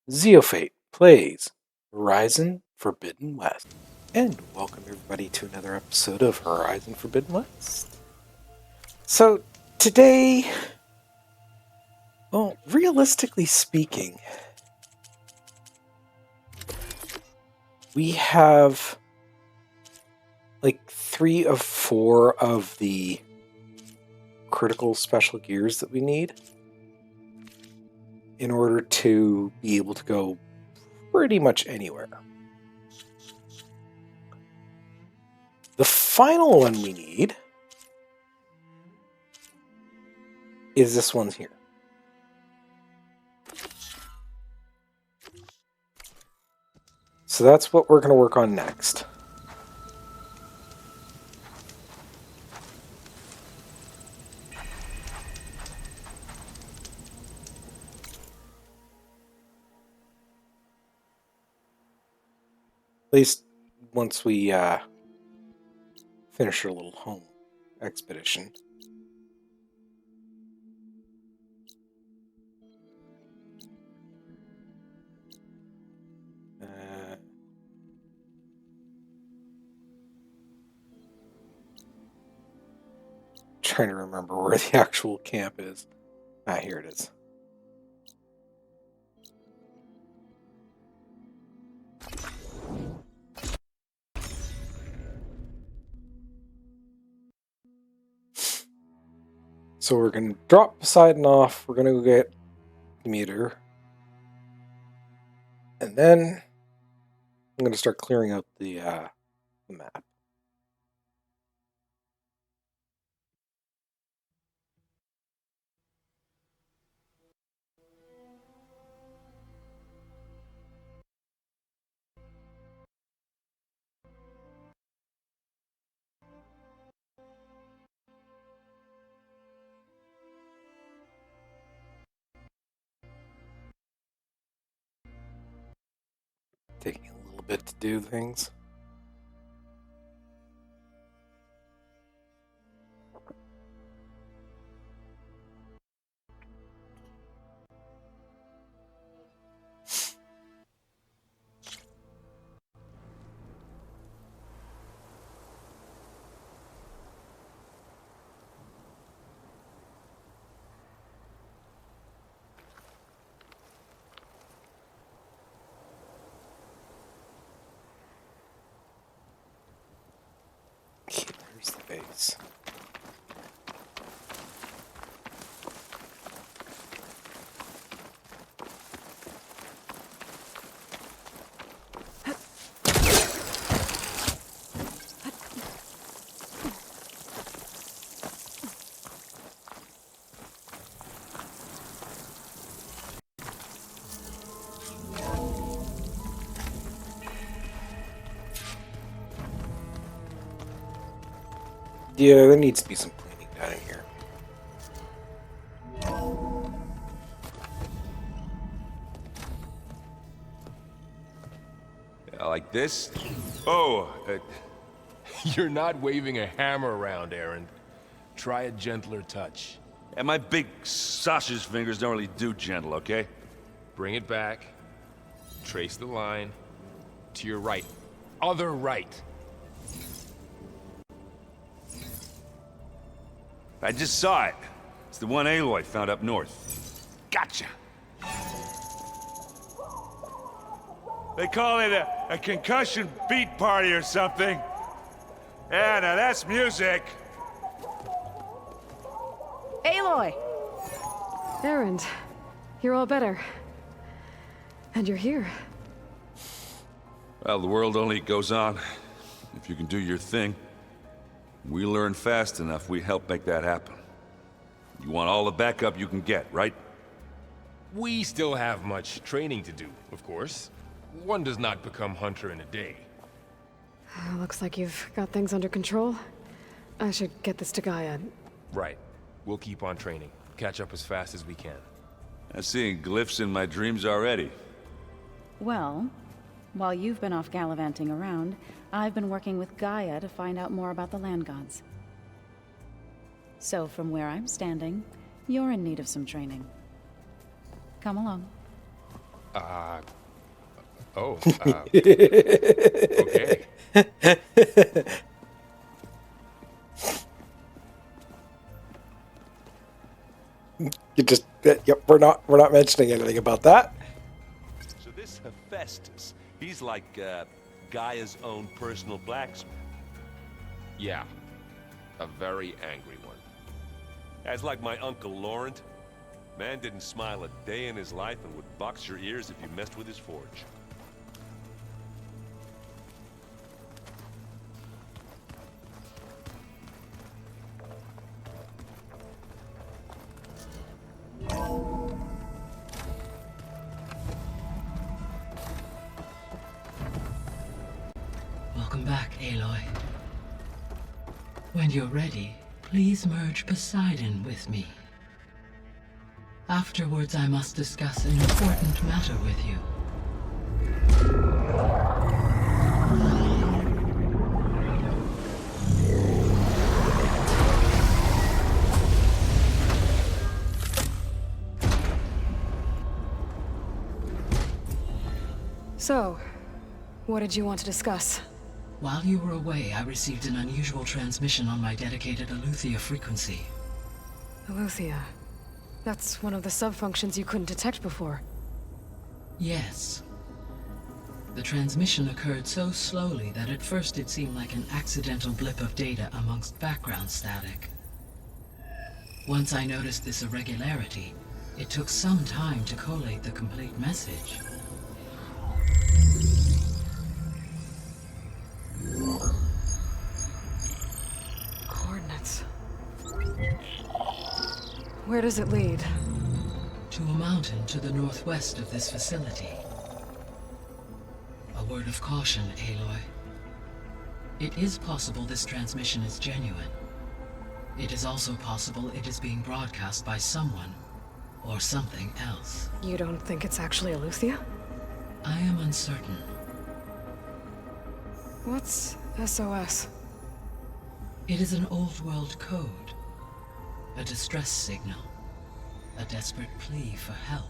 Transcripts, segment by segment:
Zeofate plays Horizon Forbidden West. And welcome everybody to another episode of Horizon Forbidden West. So today, well, realistically speaking, we have like 3 of 4 of the critical special gears that we need in order to be able to go pretty much anywhere. The final one we need is this one here. So that's what we're going to work on next. At least once we finish our little home expedition. Trying to remember where the actual camp is. Ah, here it is. So we're going to drop Poseidon off. We're going to go get the meter. And then I'm going to start clearing out the map. Taking a little bit to do things. Here's the base. Yeah, there needs to be some cleaning done in here. Like this? Oh, you're not waving a hammer around, Aaron. Try a gentler touch. And my big sausage fingers don't really do gentle, okay? Bring it back. Trace the line. To your right. Other right. I just saw it. It's the one Aloy found up north. Gotcha! They call it a concussion beat party or something. Yeah, now that's music. Aloy! Aaron, you're all better. And you're here. Well, the world only goes on if you can do your thing. We learn fast enough, we help make that happen. You want all the backup you can get, right? We still have much training to do, of course. One does not become hunter in a day. Looks like you've got things under control. I should get this to Gaia. Right. We'll keep on training. Catch up as fast as we can. I'm seeing glyphs in my dreams already. Well, while you've been off gallivanting around, I've been working with Gaia to find out more about the land gods. So from where I'm standing, you're in need of some training. Come along. Oh, okay. You just, yep, we're not mentioning anything about that. So this Hephaestus, he's like Gaia's own personal blacksmith. Yeah, a very angry one. As like my Uncle Laurent. Man didn't smile a day in his life and would box your ears if you messed with his forge. Welcome back, Aloy. When you're ready, please merge Poseidon with me. Afterwards, I must discuss an important matter with you. So, what did you want to discuss? While you were away, I received an unusual transmission on my dedicated Aletheia frequency. Aletheia. That's one of the sub-functions you couldn't detect before. Yes. The transmission occurred so slowly that at first it seemed like an accidental blip of data amongst background static. Once I noticed this irregularity, it took some time to collate the complete message. Coordinates. Where does it lead? To a mountain to the northwest of this facility. A word of caution, Aloy. It is possible this transmission is genuine. It is also possible it is being broadcast by someone or something else. You don't think it's actually Aletheia? I am uncertain. What's SOS? It is an old world code. A distress signal. A desperate plea for help.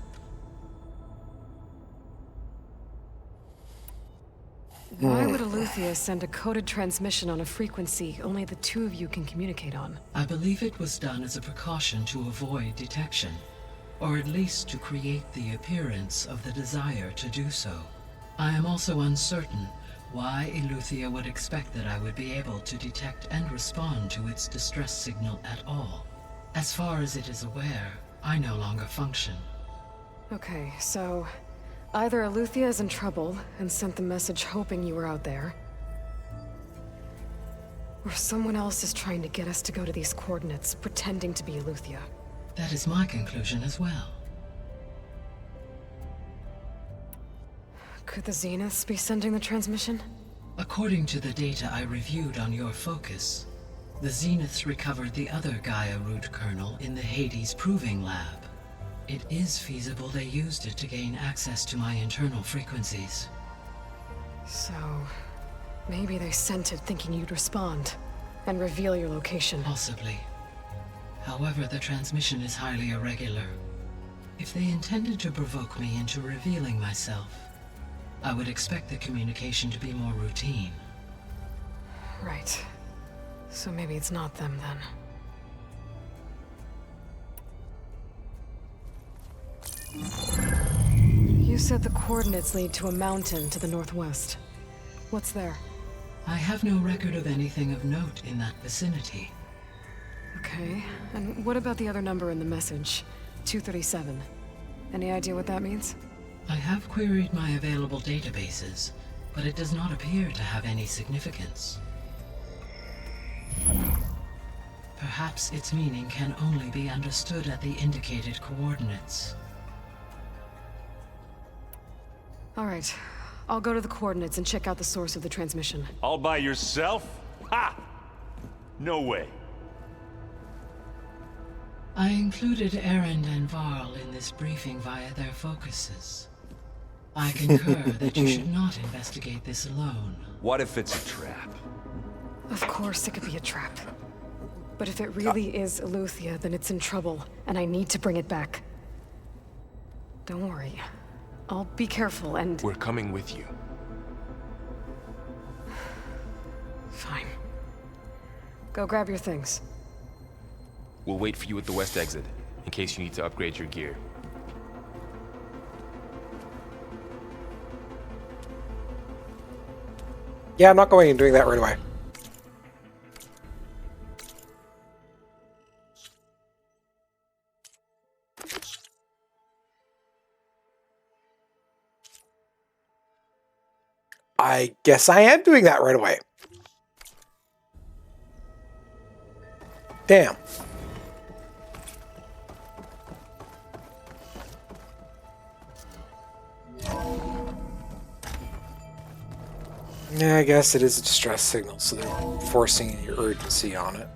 Why would Aletheia send a coded transmission on a frequency only the two of you can communicate on? I believe it was done as a precaution to avoid detection, or at least to create the appearance of the desire to do so. I am also uncertain why Aletheia would expect that I would be able to detect and respond to its distress signal at all. As far as it is aware, I no longer function. Okay, so either Aletheia is in trouble and sent the message hoping you were out there, or someone else is trying to get us to go to these coordinates, pretending to be Aletheia. That is my conclusion as well. Could the Zeniths be sending the transmission? According to the data I reviewed on your focus, the Zeniths recovered the other Gaia root kernel in the Hades Proving Lab. It is feasible they used it to gain access to my internal frequencies. So, maybe they sent it thinking you'd respond and reveal your location. Possibly. However, the transmission is highly irregular. If they intended to provoke me into revealing myself, I would expect the communication to be more routine. Right. So maybe it's not them then. You said the coordinates lead to a mountain to the northwest. What's there? I have no record of anything of note in that vicinity. Okay, and what about the other number in the message? 237. Any idea what that means? I have queried my available databases, but it does not appear to have any significance. Perhaps its meaning can only be understood at the indicated coordinates. All right, I'll go to the coordinates and check out the source of the transmission. All by yourself? Ha! No way. I included Erend and Varl in this briefing via their focuses. I concur that you should not investigate this alone. What if it's a trap? Of course it could be a trap. But if it really is Aletheia, then it's in trouble, and I need to bring it back. Don't worry. I'll be careful and... We're coming with you. Fine. Go grab your things. We'll wait for you at the west exit, in case you need to upgrade your gear. Yeah, I'm not going and doing that right away. I guess I am doing that right away. Damn. Yeah, I guess it is a distress signal, so they're forcing your urgency on it.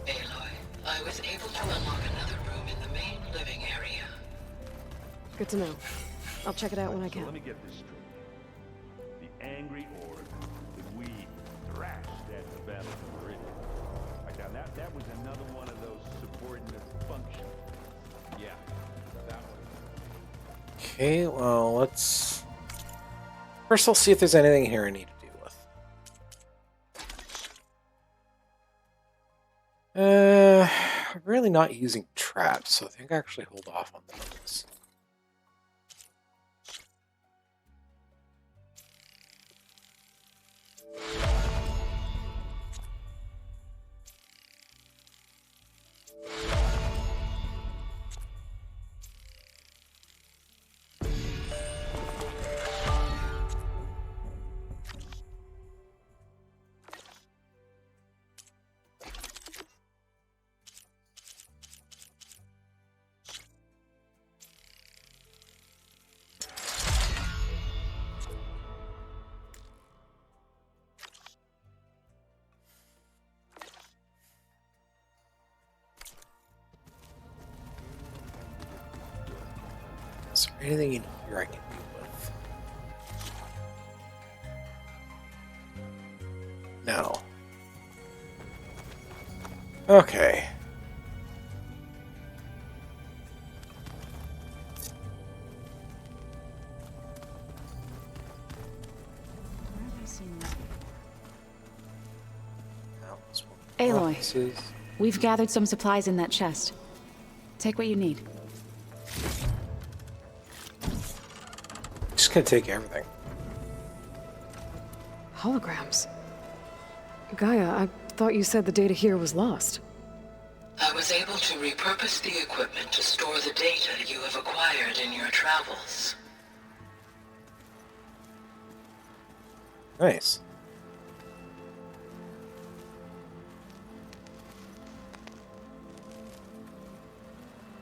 Aloy, I was able to unlock another room in the main living area. Good to know. I'll check it out when I can. Let me get this straight. The angry order that we thrashed at the Battle of Meridian. Right now, that was another one of those subordinate functions. Yeah, that one. Okay, well, let's... First, I'll see if there's anything here I need to deal with. I'm really not using traps, so I think I actually hold off on those. Is there anything in here I can deal with? No. Okay. Where have I seen this before? No, this one. Aloy. This is... We've gathered some supplies in that chest. Take what you need. Just gonna take everything. Holograms. Gaia, I thought you said the data here was lost. I was able to repurpose the equipment to store the data you have acquired in your travels. Nice.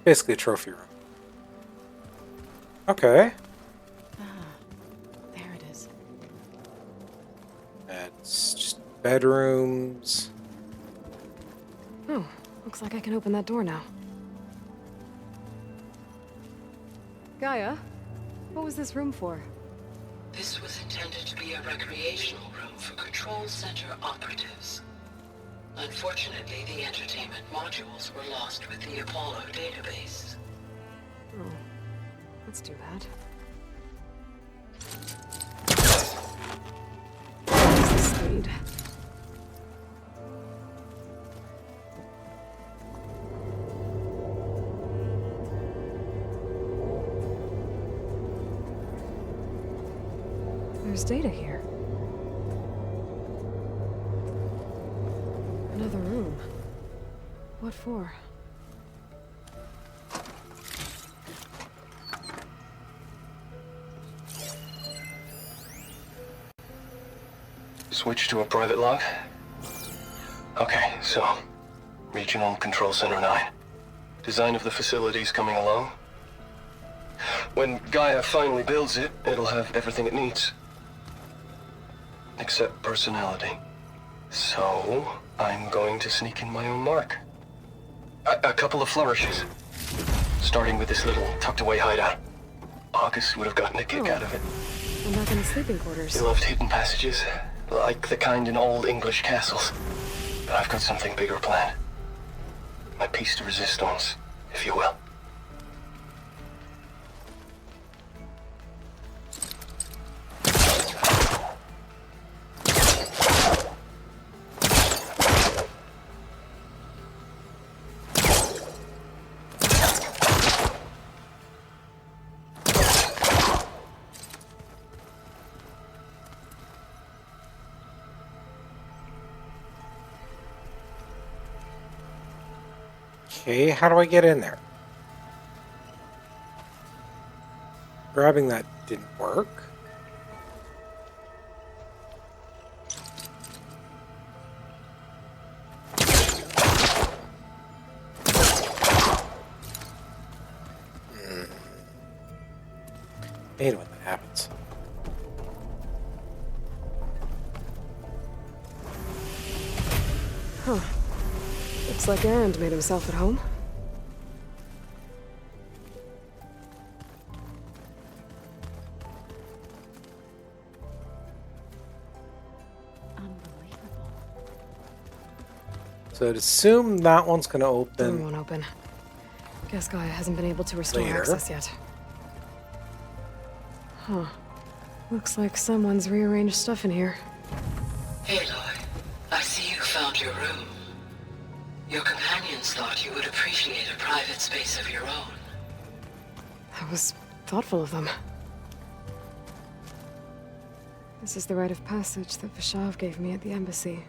Basically a trophy room. Okay. There it is. That's just bedrooms. Oh, looks like I can open that door now. Gaia, what was this room for? This was intended to be a recreational room for Control Center operatives. Unfortunately, the entertainment modules were lost with the Apollo database. Oh, that's too bad. Where's the speed? There's data here. Another room. What for? Switch to a private log? Okay, so... Regional Control Center 9. Design of the facility's coming along. When Gaia finally builds it, it'll have everything it needs. Except personality. So, I'm going to sneak in my own mark. A couple of flourishes. Starting with this little tucked-away hideout. August would have gotten a kick out of it. I'm back in the sleeping quarters. He loved hidden passages, like the kind in old English castles. But I've got something bigger planned. My piece de resistance, if you will. Okay, how do I get in there? Grabbing that didn't work. I hate it when that happens. Huh. Looks like Erend made himself at home. Unbelievable. So I'd assume that one's going to Door open. won't open. Guess Gaia hasn't been able to restore Later. access yet. Huh. Looks like someone's rearranged stuff in here. Aloy, I see you found your room. Your companions thought you would appreciate a private space of your own. That was thoughtful of them. This is the rite of passage that Vishav gave me at the embassy.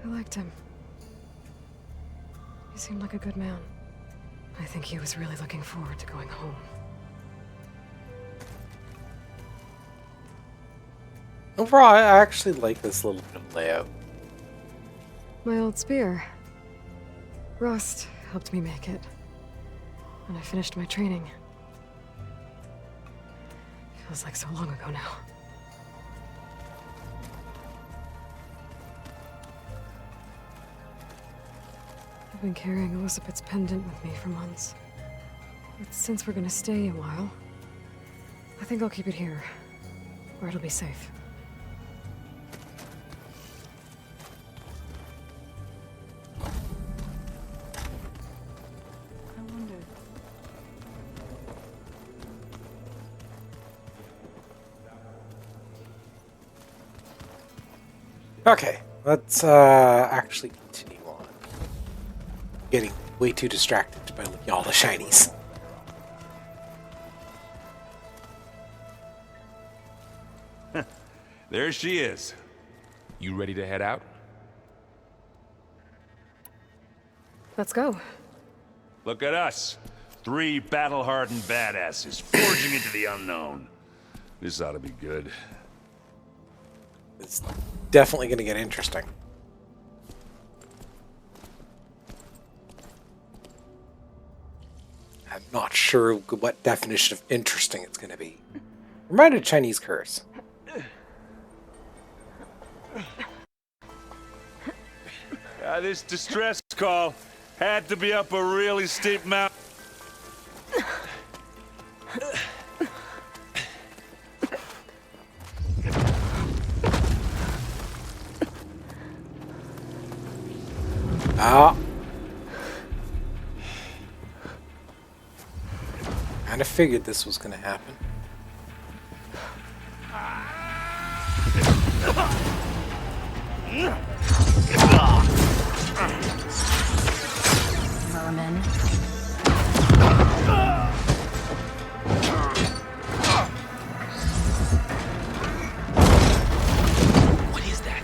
I liked him. He seemed like a good man. I think he was really looking forward to going home. Overall, I actually like this little bit of layout. My old spear. Rust helped me make it. When I finished my training. Feels like so long ago now. I've been carrying Elizabeth's pendant with me for months. But since we're gonna stay a while, I think I'll keep it here, where it'll be safe. I wonder. Okay, let's actually continue on. Getting way too distracted by looking at all the shinies. There she is. You ready to head out? Let's go. Look at us. 3 battle-hardened badasses forging into the unknown. This ought to be good. It's definitely going to get interesting. I'm not sure what definition of interesting it's going to be. Reminded of Chinese curse. This distress call had to be up a really steep mountain. Ah. Kind of figured this was going to happen. Vermin. What is that?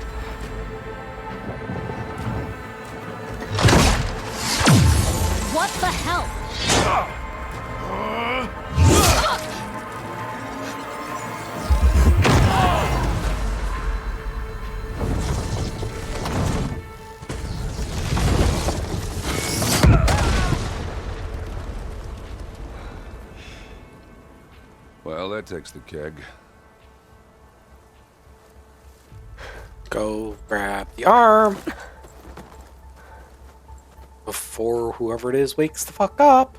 What the hell? Well, that takes the keg. Go grab the arm before whoever it is wakes the fuck up.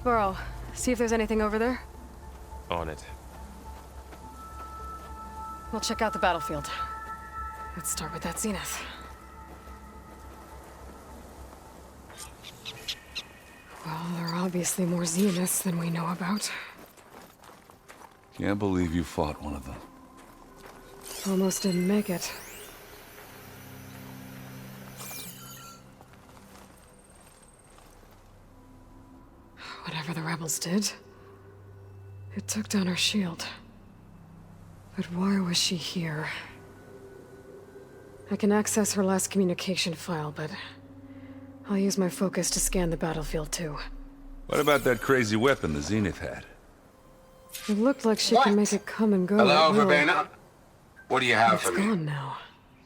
Burrow, see if there's anything over there. On it. We'll check out the battlefield. Let's start with that zenith. Well, there are obviously more zeniths than we know about. Can't believe you fought one of them. Almost didn't make it. Whatever the rebels did, it took down our shield. But why was she here? I can access her last communication file, but I'll use my focus to scan the battlefield too. What about that crazy weapon the Zenith had? It looked like she can make it come and go. Hello, at will. Verbena? What do you have It's for me? gone now.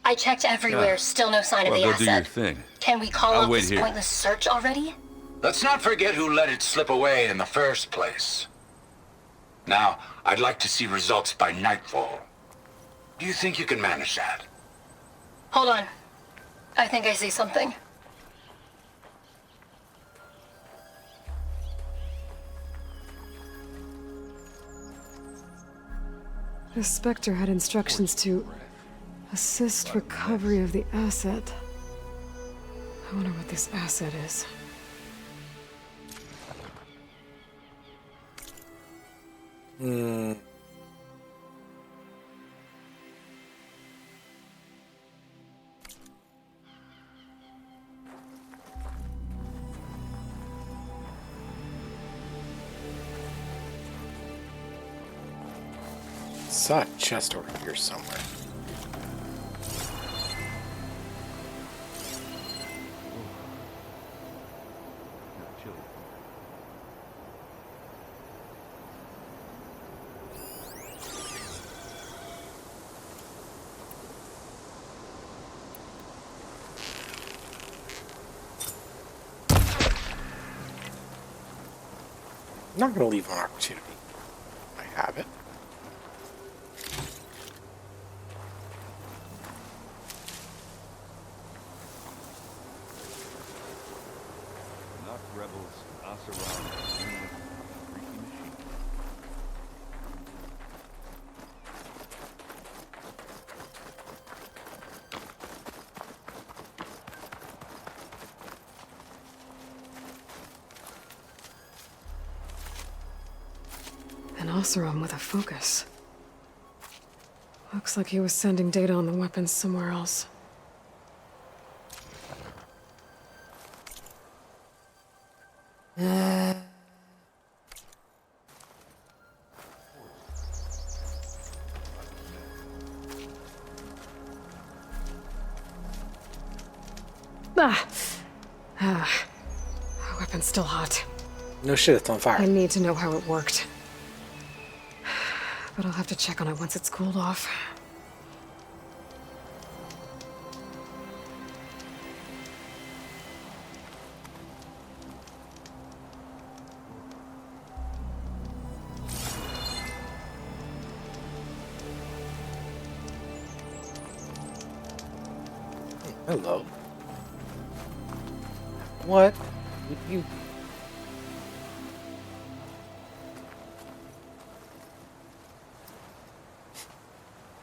I checked everywhere, still no sign of the Well, go do your asset. thing. Can we call I'll off wait this here. pointless search already? Let's not forget who let it slip away in the first place. Now, I'd like to see results by nightfall. Do you think you can manage that? Hold on. I think I see something. The Spectre had instructions to assist recovery of the asset. I wonder what this asset is. Saw a chest over here somewhere. Chilly. I'm not going to leave an opportunity. I have it. Not rebels, Oseram, freaky machine. An Oseram with a focus. Looks like he was sending data on the weapons somewhere else. Weapon's still hot. No shit, it's on I fire. need to know how it worked. But I'll have to check on it once it's cooled off. Hello. What would you...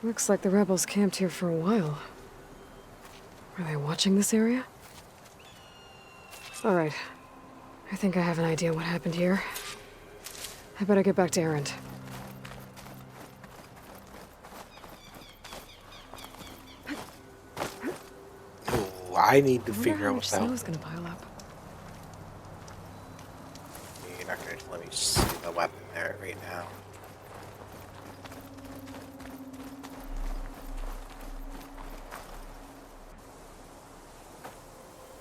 Looks like the rebels camped here for a while. Are they watching this area? Alright. I think I have an idea what happened here. I better get back to Erend. Oh, I need to I wonder figure how out much what the snow hell. is gonna pile up. You're not going to let me see the weapon there right now.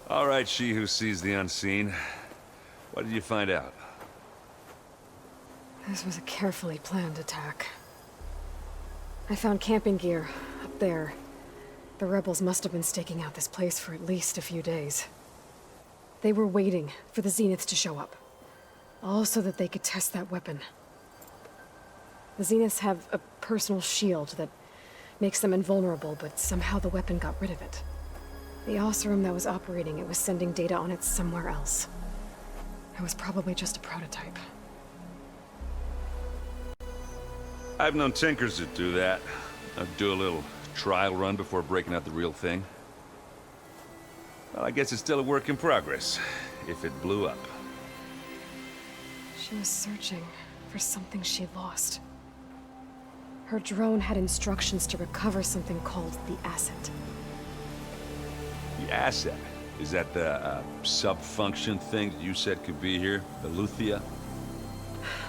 All right, she who sees the unseen. What did you find out? This was a carefully planned attack. I found camping gear up there. The rebels must have been staking out this place for at least a few days. They were waiting for the Zeniths to show up. All so that they could test that weapon. The Zeniths have a personal shield that makes them invulnerable, but somehow the weapon got rid of it. The Oseram that was operating it was sending data on it somewhere else. It was probably just a prototype. I've known tinkers that do that. I'd do a little trial run before breaking out the real thing. Well, I guess it's still a work in progress, if it blew up. She was searching for something she lost. Her drone had instructions to recover something called the asset. The asset? Is that the sub-function thing that you said could be here? The Luthia?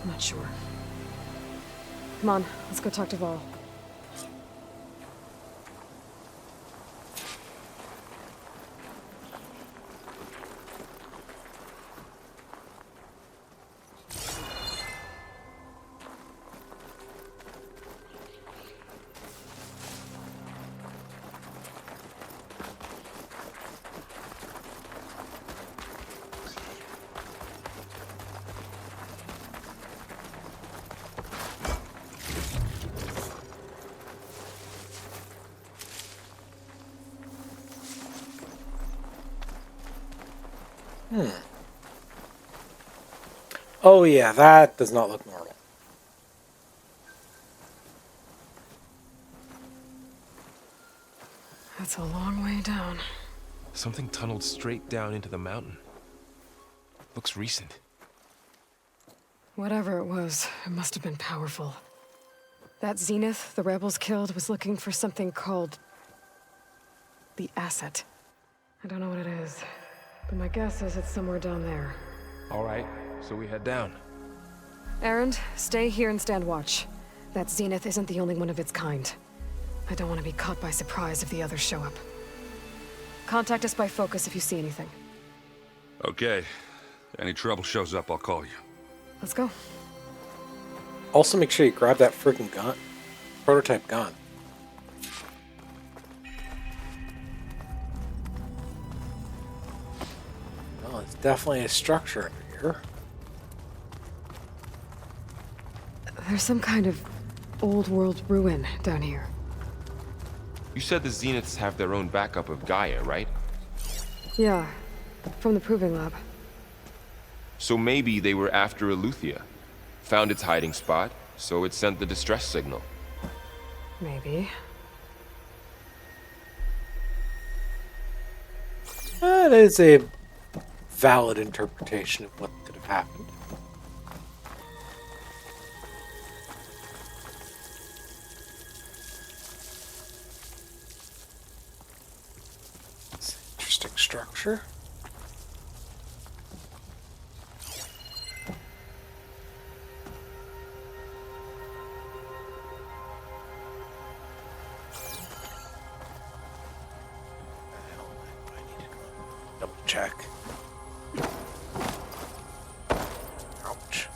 I'm not sure. Come on, let's go talk to Vol. Oh yeah, that does not look normal. That's a long way down. Something tunneled straight down into the mountain. Looks recent. Whatever it was, it must have been powerful. That Zenith the rebels killed was looking for something called the asset. I don't know what it is, but my guess is it's somewhere down there. All right, so we head down. Erend, stay here and stand watch. That Zenith isn't the only one of its kind. I don't want to be caught by surprise if the others show up. Contact us by focus if you see anything. Okay. Any trouble shows up, I'll call you. Let's go. Also, make sure you grab that freaking gun. Prototype gun. Well, it's definitely a structure under here. There's some kind of old world ruin down here. You said the Zeniths have their own backup of Gaia, right? Yeah, from the proving lab. So maybe they were after Aletheia. Found its hiding spot, so it sent the distress signal. Maybe. That is a valid interpretation of what could have happened. It's an interesting structure. Double check. Ouch.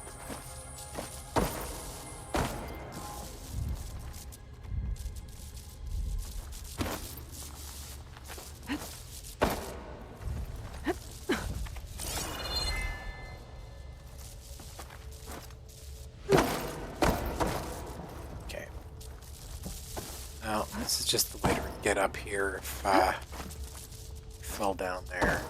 Okay. Now, this is just the way to get up here if fell down there.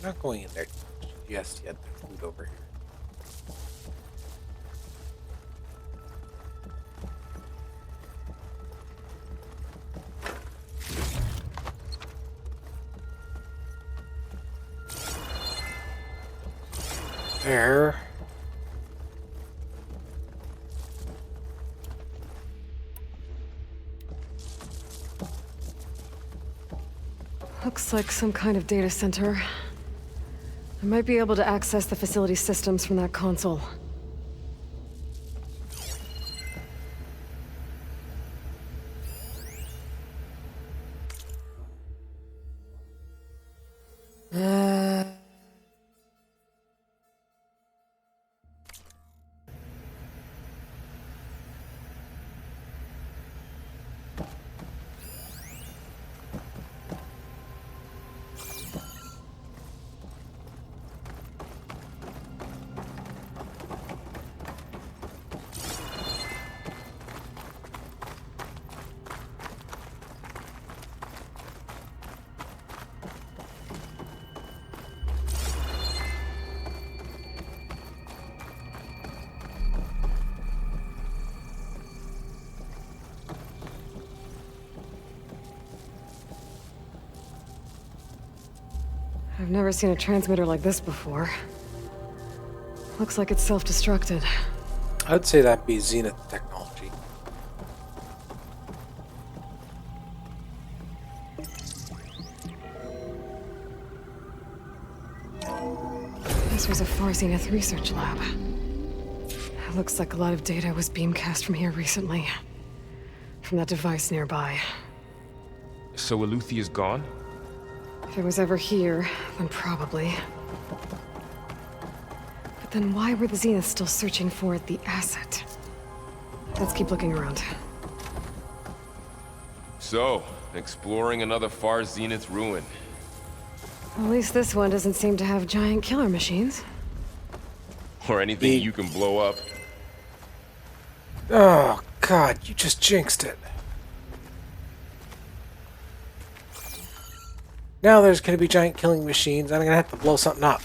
Not going in there just yet. There's food over here. There. Looks like some kind of data center. I might be able to access the facility systems from that console. I've never seen a transmitter like this before. Looks like it's self-destructed. I'd say that'd be Zenith technology. This was a Far Zenith research lab. It looks like a lot of data was beamcast from here recently. From that device nearby. So Aletheia's gone? If it was ever here, then probably. But then why were the Zeniths still searching for the asset? Let's keep looking around. So, exploring another Far Zenith ruin. At least this one doesn't seem to have giant killer machines. Or anything you can blow up. Oh, God, you just jinxed it. Now there's going to be giant killing machines, and I'm going to have to blow something up.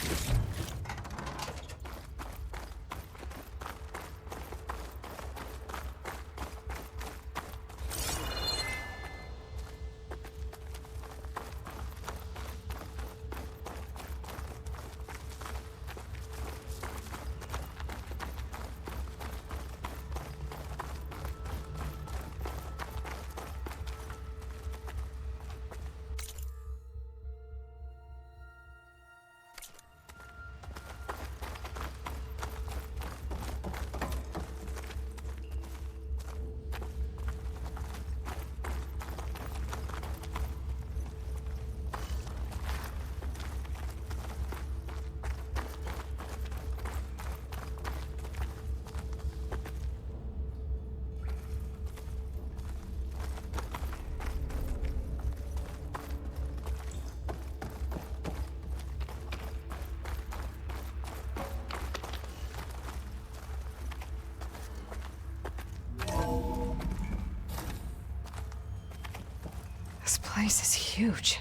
This place is huge.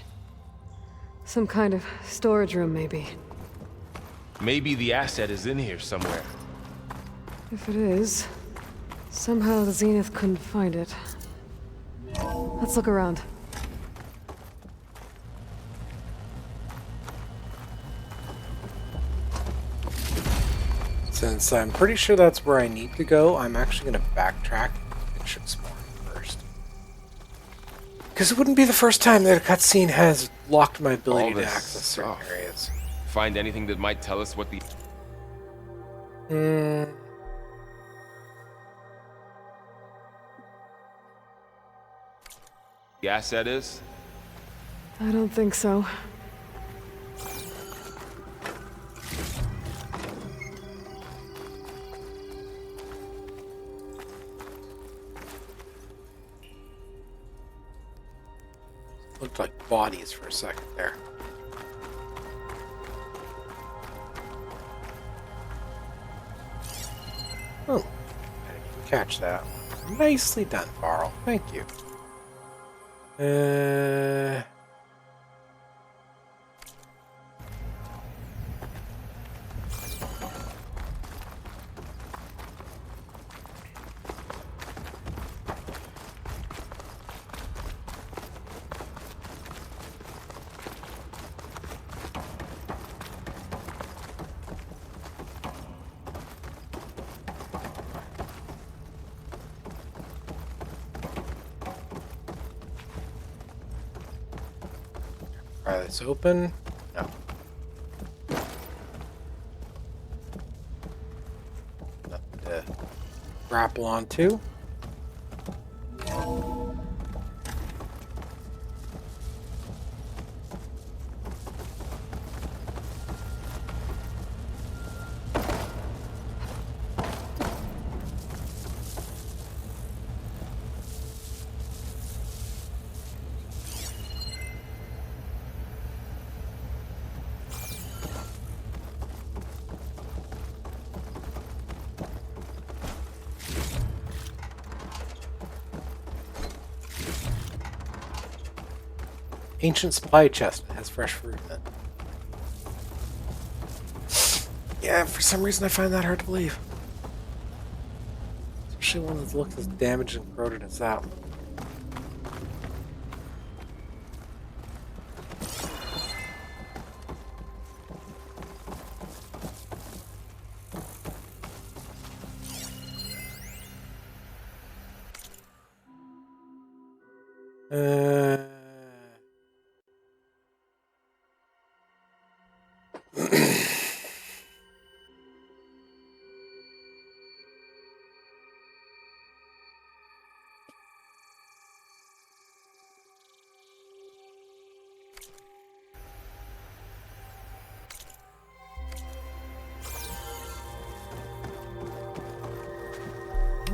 Some kind of storage room, maybe. Maybe the asset is in here somewhere. If it is, somehow the Zenith couldn't find it. Let's look around. Since I'm pretty sure that's where I need to go, I'm actually going to backtrack and finish exploring first. Because it wouldn't be the first time that a cutscene has locked my ability All to this access certain stuff. areas. Find anything that might tell us what the... the asset is? I don't think so. Looked like bodies for a second there. Oh, I didn't even catch that. Nicely done, Varl. Thank you. Pry this open. No. Nothing to grapple onto. Ancient supply chest has fresh fruit in it. Yeah, for some reason I find that hard to believe. Especially one that looks as damaged and corroded as that one.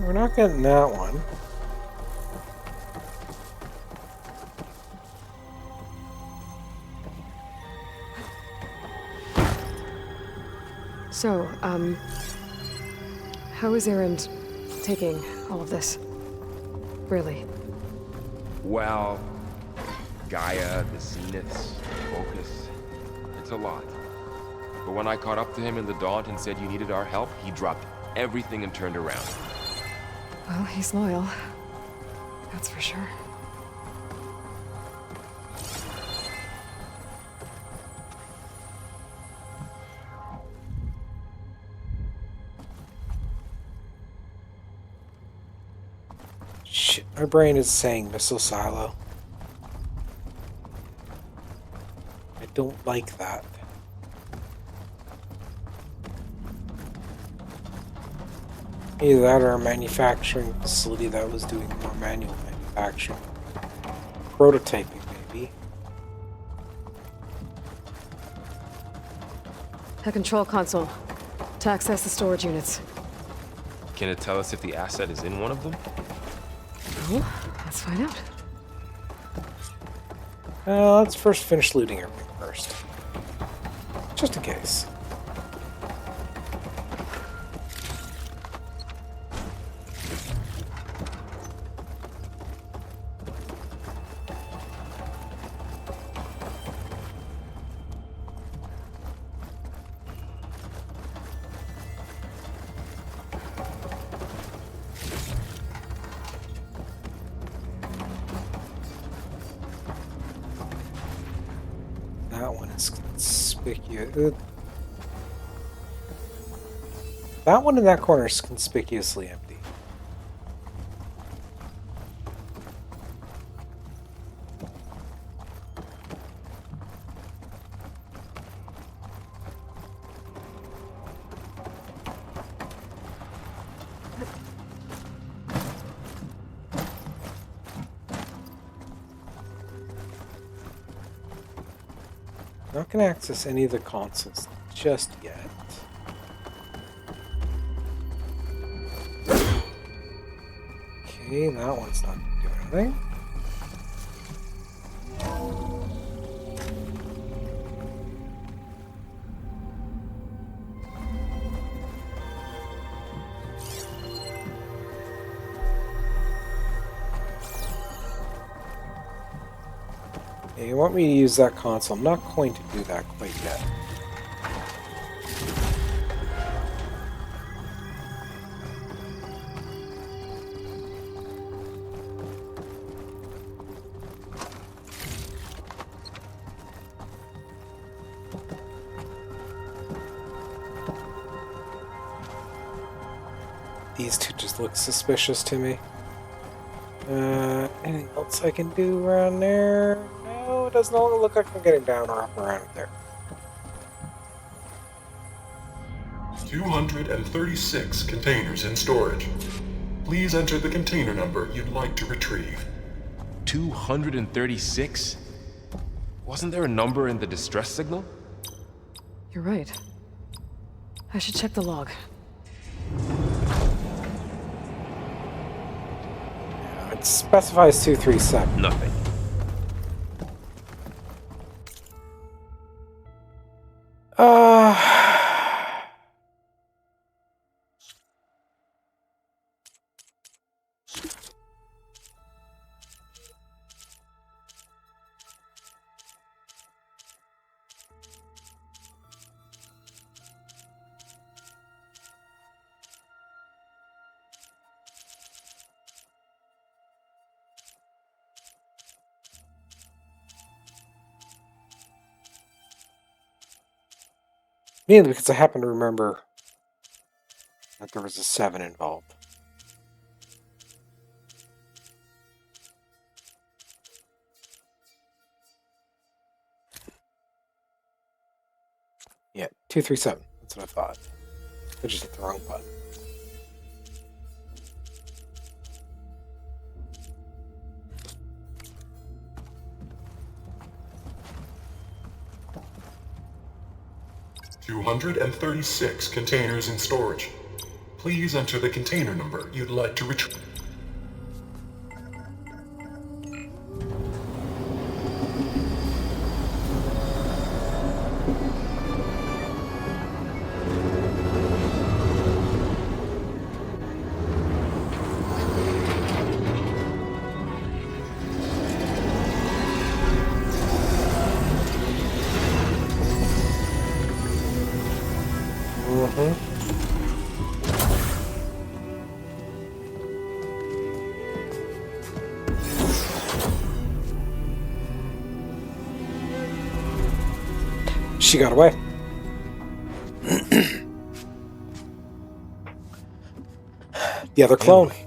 We're not getting that one. So, how is Erend taking all of this? Really? Well, Gaia, the Zeniths, Focus, it's a lot. But when I caught up to him in the Daunt and said you needed our help, he dropped everything and turned around. Well, he's loyal. That's for sure. Shit, my brain is saying missile silo. I don't like that. Either that or a manufacturing facility that was doing more manual manufacturing. Prototyping, maybe. A control console. To access the storage units. Can it tell us if the asset is in one of them? Oh, let's find out. Let's first finish looting everything first. Just in case. That one is conspicuous. That one in that corner is conspicuously empty. Not going to access any of the consoles just yet. Okay, that one's not doing anything. Yeah, you want me to use that console? I'm not going to do that quite yet. These two just look suspicious to me. Anything else I can do around there? No, it doesn't look like I'm getting down or up around there. 236 containers in storage. Please enter the container number you'd like to retrieve. 236? Wasn't there a number in the distress signal? You're right. I should check the log. It specifies 237. Nothing. Mainly because I happen to remember that there was a 7 involved. Yeah, 237. That's what I thought. I just hit the wrong button. $236 containers in storage. Please enter the container number you'd like to retrieve. She got away. The other clone. Aloy.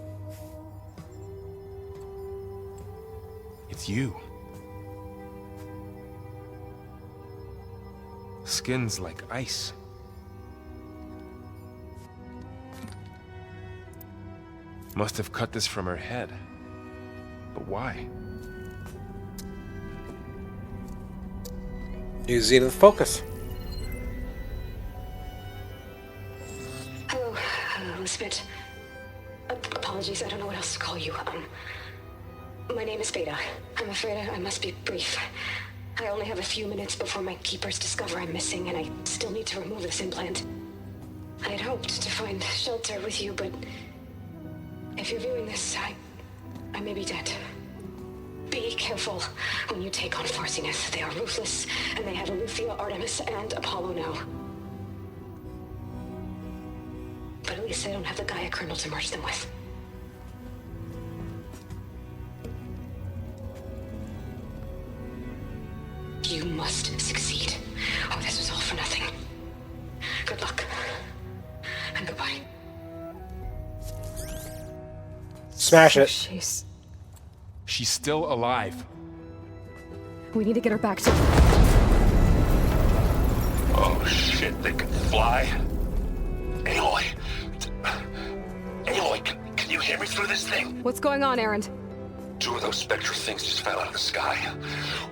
It's you. Skin's like ice. Must have cut this from her head. But why? New Zenith focus. Hello, Elizabeth. Apologies, I don't know what else to call you. My name is Beta. I'm afraid I must be brief. I only have a few minutes before my keepers discover I'm missing, and I still need to remove this implant. I had hoped to find shelter with you, but if you're viewing this, I may be dead. Be careful when you take on Farsiness. They are ruthless, and they have Aletheia, Artemis, and Apollo now. But at least they don't have the Gaia kernel to merge them with. You must succeed, or this was all for nothing. Good luck. And goodbye. Smash it. She's still alive. We need to get her back to... Oh shit, they can fly? Aloy! Aloy, can you hear me through this thing? What's going on, Erend? 2 of those spectral things just fell out of the sky.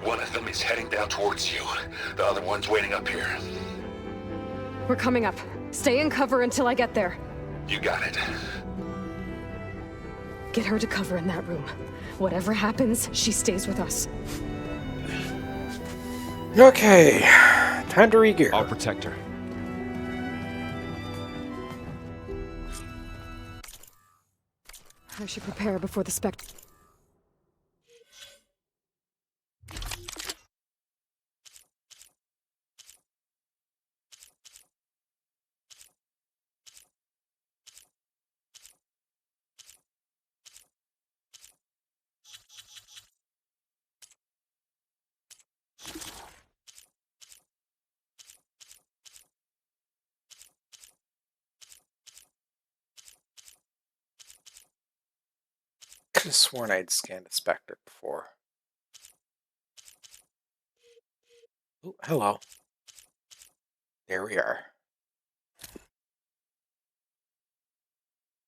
One of them is heading down towards you. The other one's waiting up here. We're coming up. Stay in cover until I get there. You got it. Get her to cover in that room. Whatever happens, she stays with us. Okay, time to regear. I'll protect her. I should prepare before the spec... Could have sworn I'd scanned a Spectre before. Oh, hello. There we are.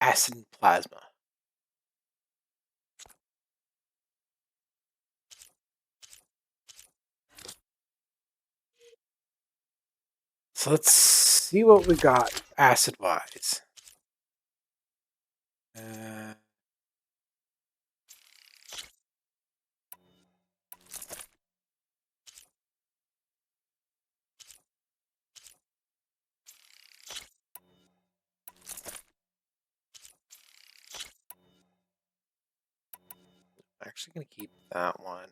Acid and plasma. So let's see what we got acid-wise. I'm actually going to keep that one.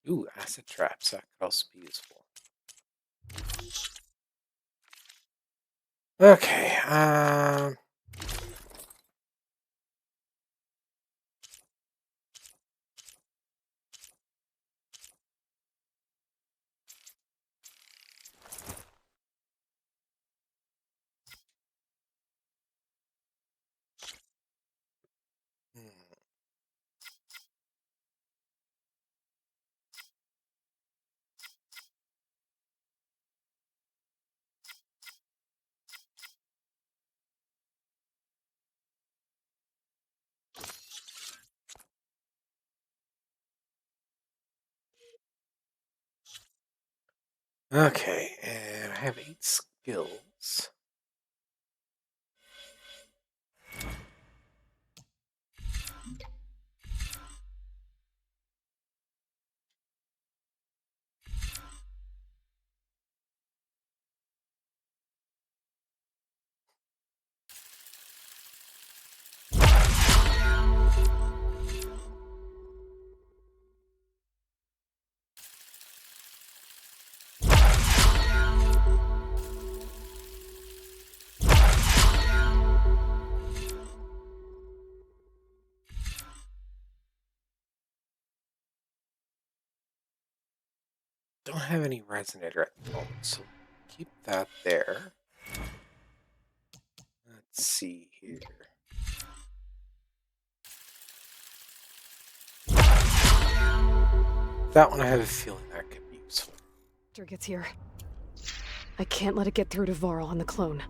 Ooh, acid traps. That could also be useful. Okay, okay, and I have 8 skills. Don't have any resonator at the moment, so keep that there. Let's see here. That one I have a feeling that could be useful. After it gets here, I can't let it get through to Varl and the clone.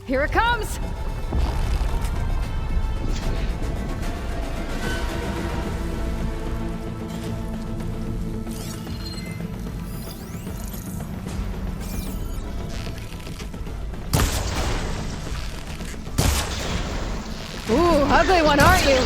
Here it comes! Ooh, ugly one, aren't you?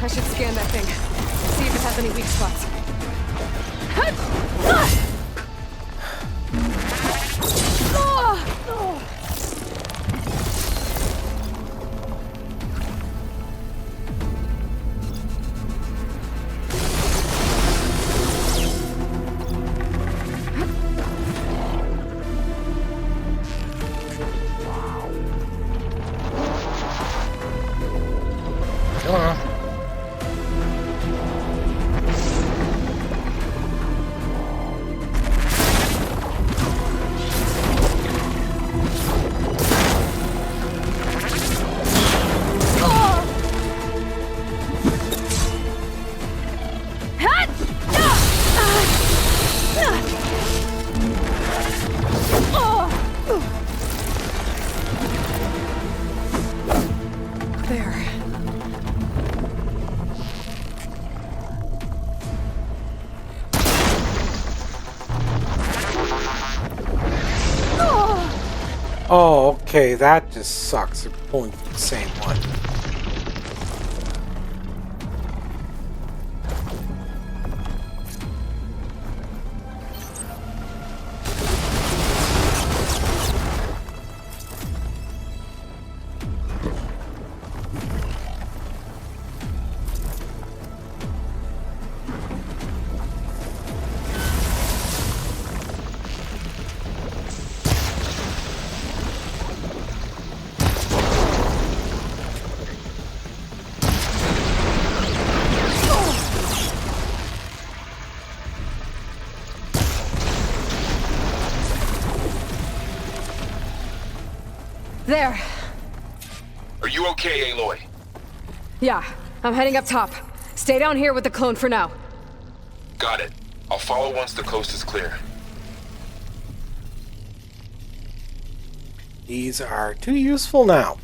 I should scan that thing. See if it has any weak spots. Oh, okay, that just sucks. They're pulling from the same one. There. Are you okay, Aloy? Yeah, I'm heading up top. Stay down here with the clone for now. Got it. I'll follow once the coast is clear. These are too useful now.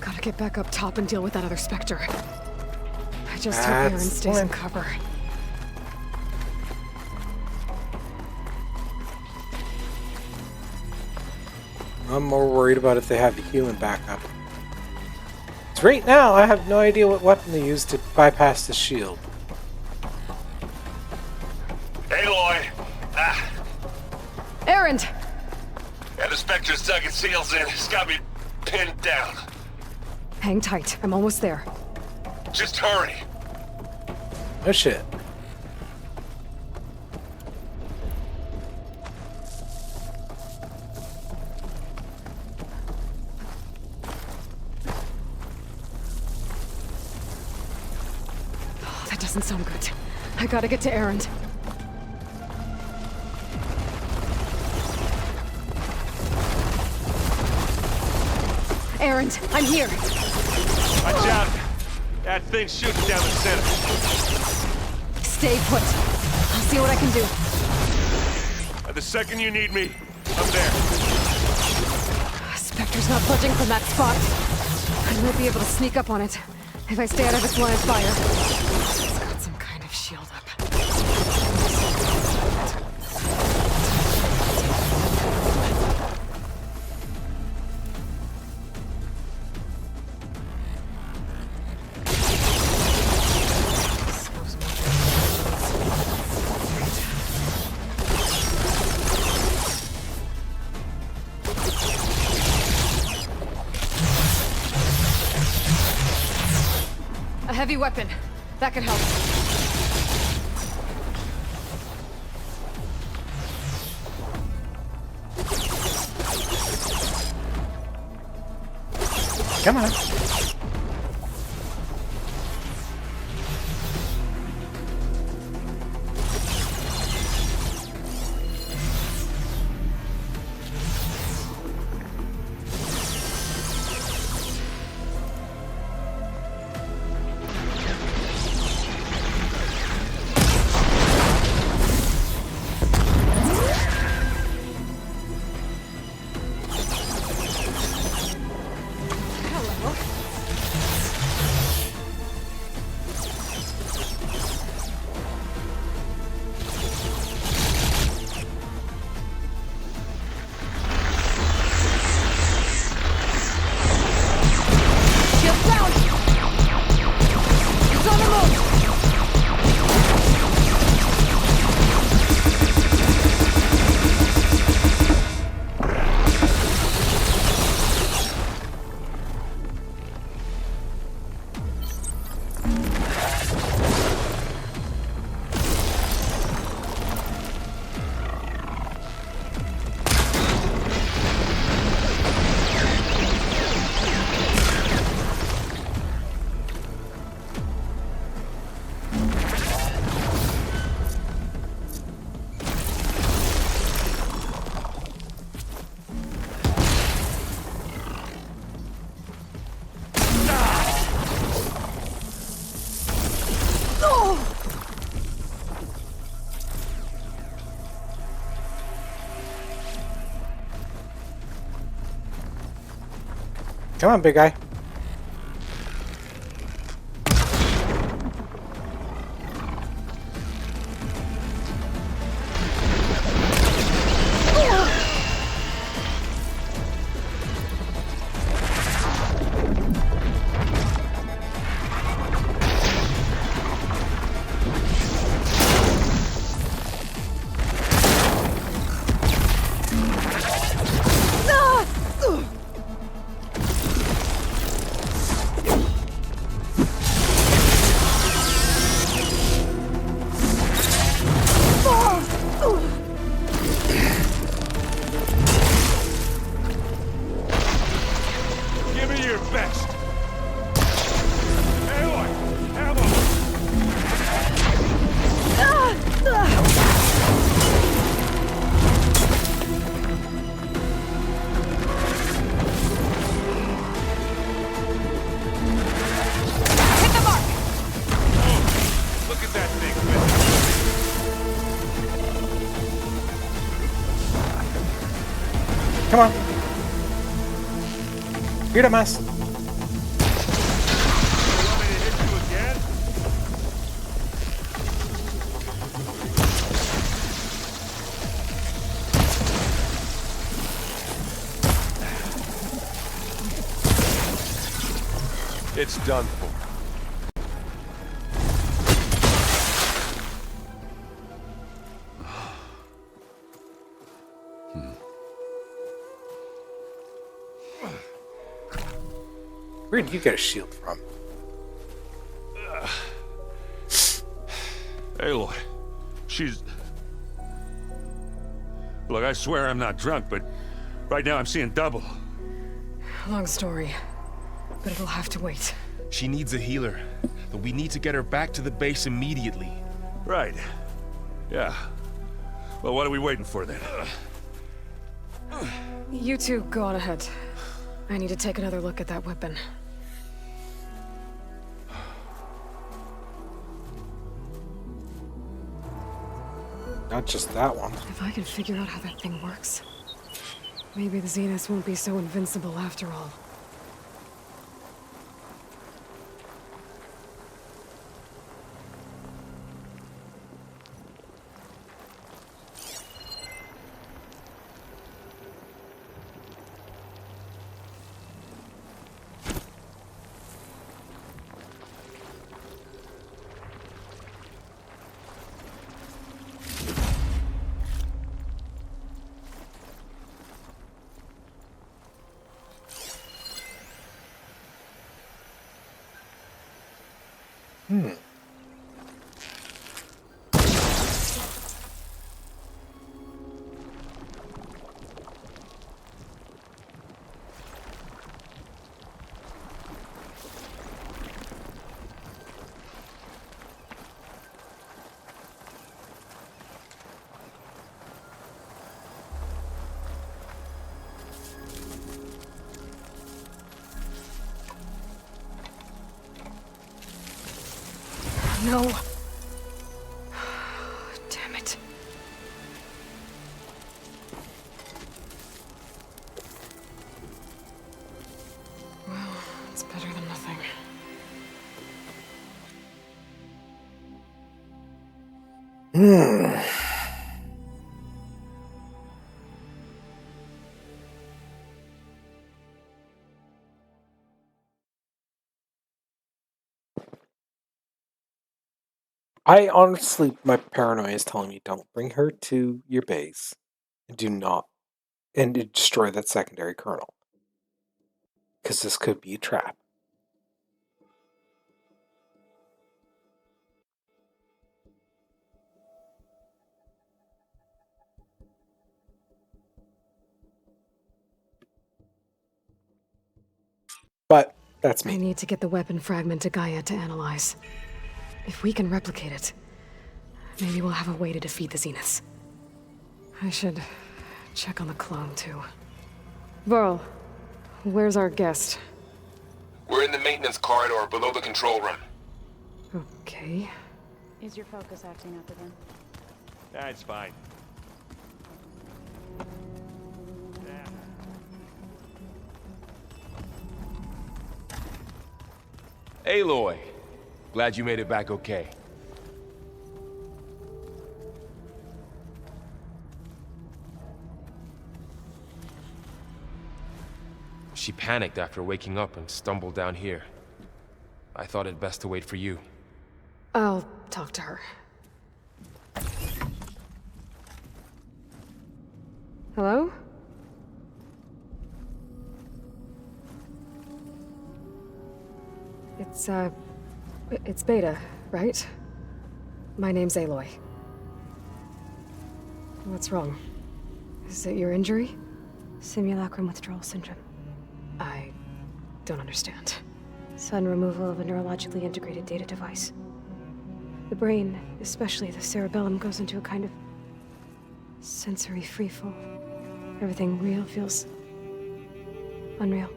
Gotta get back up top and deal with that other Spectre. I just hope Aaron That's stays in fine. cover. I'm more worried about if they have a human backup. 'Cause right now, I have no idea what weapon they use to bypass the shield. Aloy! Aaron! Yeah, the Spectre's dug its heels in. It's got me pinned down. Hang tight. I'm almost there. Just hurry. Oh shit. Oh, that doesn't sound good. I gotta get to Aaron. learned. I'm here. Watch out. That thing's shooting down the center. Stay put. I'll see what I can do. The second you need me, I'm there. Spectre's not budging from that spot. I might be able to sneak up on it if I stay out of its line of fire. It's got some kind of shield up. A heavy weapon. That could help. Come on. Come on, big guy. Give me your best. Aloy, ammo. Hit the mark! Oh, look at that thing. Come on. Here to mass. You want me to hit you again? It's done for. Where did you get a shield from? Aloy, she's... Look, I swear I'm not drunk, but right now I'm seeing double. Long story, but it'll have to wait. She needs a healer, but we need to get her back to the base immediately. Right. Yeah. Well, what are we waiting for then? You two go on ahead. I need to take another look at that weapon. Not just that one. If I can figure out how that thing works, maybe the Zeniths won't be so invincible after all. No. Damn it. Well, it's better than nothing. I honestly, my paranoia is telling me don't bring her to your base. Do not. And to destroy that secondary kernel. Because this could be a trap. But that's me. I need to get the weapon fragment to Gaia to analyze. If we can replicate it, maybe we'll have a way to defeat the Zeniths. I should check on the clone, too. Varl, where's our guest? We're in the maintenance corridor below the control room. Okay. Is your focus acting up again? That's fine. Aloy, glad you made it back okay. She panicked after waking up and stumbled down here. I thought it best to wait for you. I'll talk to her. Hello? It's Beta, right? My name's Aloy. What's wrong? Is it your injury? Simulacrum withdrawal syndrome. I don't understand. Sudden removal of a neurologically integrated data device. The brain, especially the cerebellum, goes into a kind of sensory freefall. Everything real feels unreal.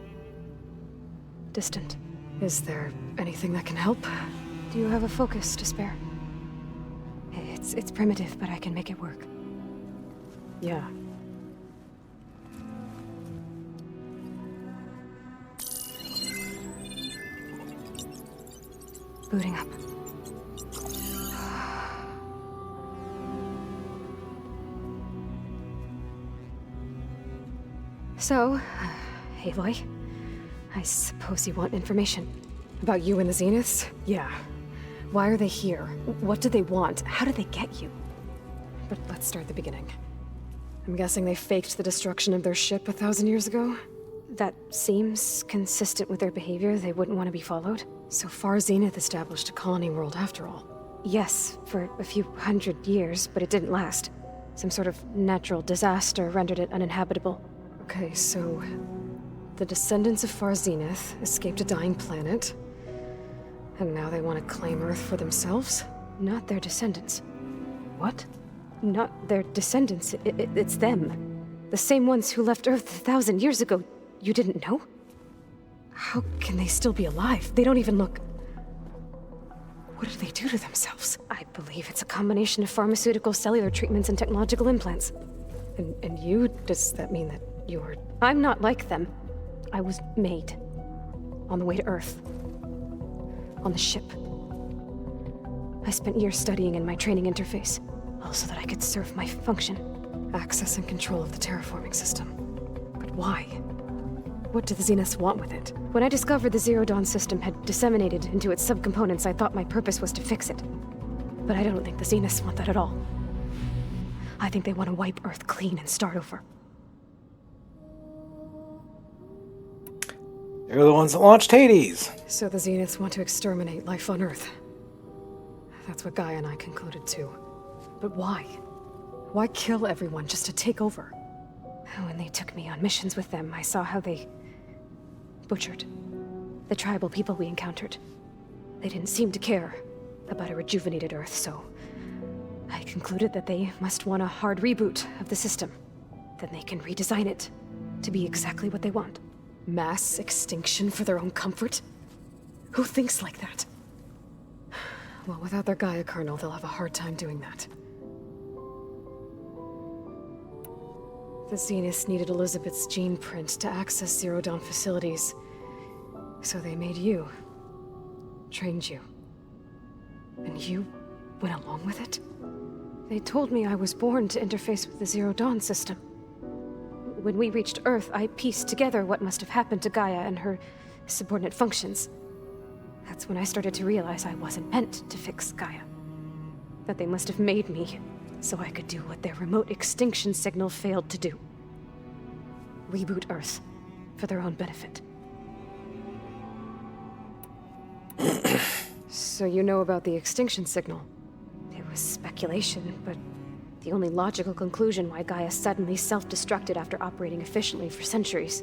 Distant. Is there anything that can help? Do you have a focus to spare? It's primitive, but I can make it work. Yeah. Booting up. So, Aloy, I suppose you want information. About you and the Zeniths? Yeah. Why are they here? What do they want? How did they get you? But let's start at the beginning. I'm guessing they faked the destruction of their ship 1,000 years ago? That seems consistent with their behavior. They wouldn't want to be followed. So far, Zenith established a colony world after all. Yes, for a few hundred years, but it didn't last. Some sort of natural disaster rendered it uninhabitable. Okay, so the descendants of Far Zenith escaped a dying planet, and now they want to claim Earth for themselves? Not their descendants. What? Not their descendants. It's them. The same ones who left Earth 1,000 years ago. You didn't know? How can they still be alive? They don't even look... What did they do to themselves? I believe it's a combination of pharmaceutical, cellular treatments, and technological implants. And you? Does that mean that you're... I'm not like them. I was made. On the way to Earth. On the ship. I spent years studying in my training interface, all so that I could serve my function. Access and control of the terraforming system. But why? What do the Zeniths want with it? When I discovered the Zero Dawn system had disseminated into its subcomponents, I thought my purpose was to fix it. But I don't think the Zeniths want that at all. I think they want to wipe Earth clean and start over. They're the ones that launched Hades. So the Zeniths want to exterminate life on Earth. That's what Gaia and I concluded too. But why? Why kill everyone just to take over? When they took me on missions with them, I saw how they butchered the tribal people we encountered. They didn't seem to care about a rejuvenated Earth, so I concluded that they must want a hard reboot of the system. Then they can redesign it to be exactly what they want. Mass extinction for their own comfort? Who thinks like that? Well, without their Gaia kernel, they'll have a hard time doing that. The Zeniths needed Elizabeth's gene print to access Zero Dawn facilities. So they made you. Trained you. And you went along with it? They told me I was born to interface with the Zero Dawn system. When we reached Earth, I pieced together what must have happened to Gaia and her subordinate functions. That's when I started to realize I wasn't meant to fix Gaia. That they must have made me so I could do what their remote extinction signal failed to do. Reboot Earth for their own benefit. So you know about the extinction signal? It was speculation, but the only logical conclusion why Gaia suddenly self-destructed after operating efficiently for centuries.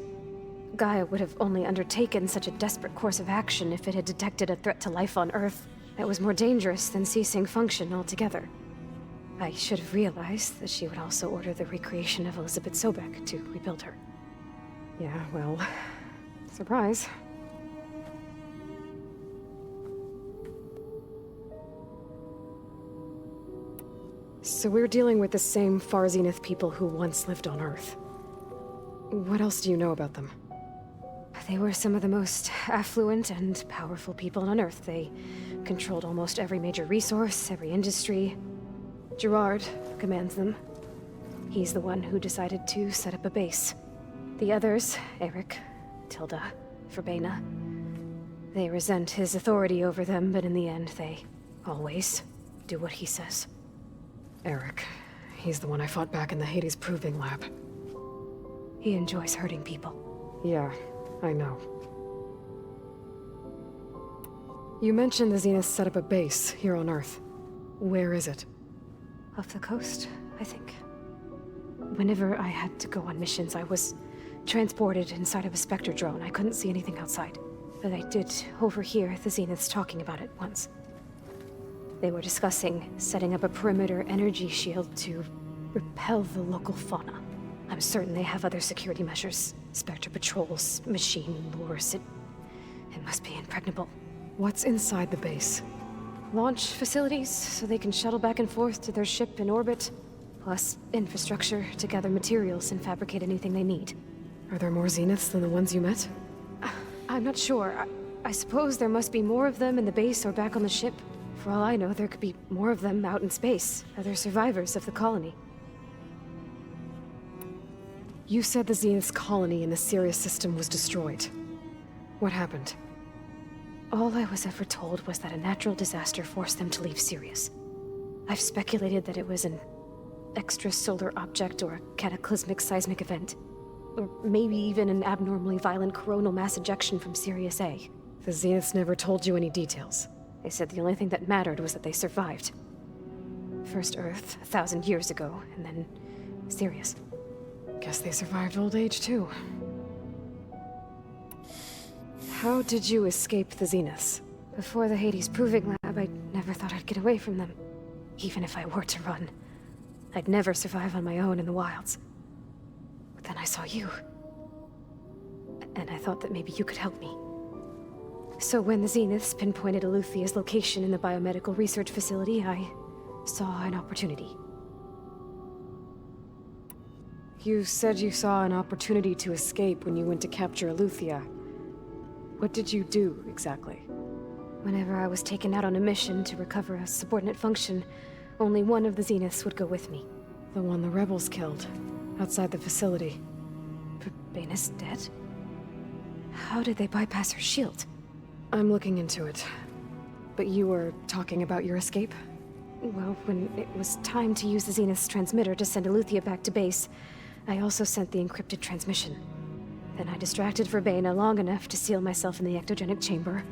Gaia would have only undertaken such a desperate course of action if it had detected a threat to life on Earth that was more dangerous than ceasing function altogether. I should have realized that she would also order the recreation of Elizabeth Sobek to rebuild her. Yeah, well, surprise. So we're dealing with the same Far Zenith people who once lived on Earth. What else do you know about them? They were some of the most affluent and powerful people on Earth. They controlled almost every major resource, every industry. Gerard commands them. He's the one who decided to set up a base. The others, Eric, Tilda, Verbena, they resent his authority over them, but in the end, they always do what he says. Eric, he's the one I fought back in the Hades Proving Lab. He enjoys hurting people. Yeah, I know. You mentioned the Zeniths set up a base here on Earth. Where is it? Off the coast, I think. Whenever I had to go on missions, I was transported inside of a Spectre drone. I couldn't see anything outside. But I did overhear the Zeniths talking about it once. They were discussing setting up a perimeter energy shield to repel the local fauna. I'm certain they have other security measures. Spectre patrols, machine lures. It must be impregnable. What's inside the base? Launch facilities, so they can shuttle back and forth to their ship in orbit. Plus infrastructure to gather materials and fabricate anything they need. Are there more Zeniths than the ones you met? I'm not sure. I suppose there must be more of them in the base or back on the ship. For all I know, there could be more of them out in space, other survivors of the colony. You said the Zenith's colony in the Sirius system was destroyed. What happened? All I was ever told was that a natural disaster forced them to leave Sirius. I've speculated that it was an extrasolar object or a cataclysmic seismic event. Or maybe even an abnormally violent coronal mass ejection from Sirius A. The Zeniths never told you any details. They said the only thing that mattered was that they survived. First Earth, 1,000 years ago, and then Sirius. Guess they survived old age, too. How did you escape the Zeniths? Before the Hades Proving Lab, I never thought I'd get away from them. Even if I were to run. I'd never survive on my own in the wilds. But then I saw you. and I thought that maybe you could help me. So when the Zeniths pinpointed Eluthia's location in the biomedical research facility, I saw an opportunity. You said you saw an opportunity to escape when you went to capture Eluthia. What did you do, exactly? Whenever I was taken out on a mission to recover a subordinate function, only one of the Zeniths would go with me. The one the rebels killed, outside the facility. Baina's dead? How did they bypass her shield? I'm looking into it. But you were talking about your escape? Well, when it was time to use the Zenith's transmitter to send Eluthia back to base, I also sent the encrypted transmission. Then I distracted Verbaina long enough to seal myself in the ectogenic chamber,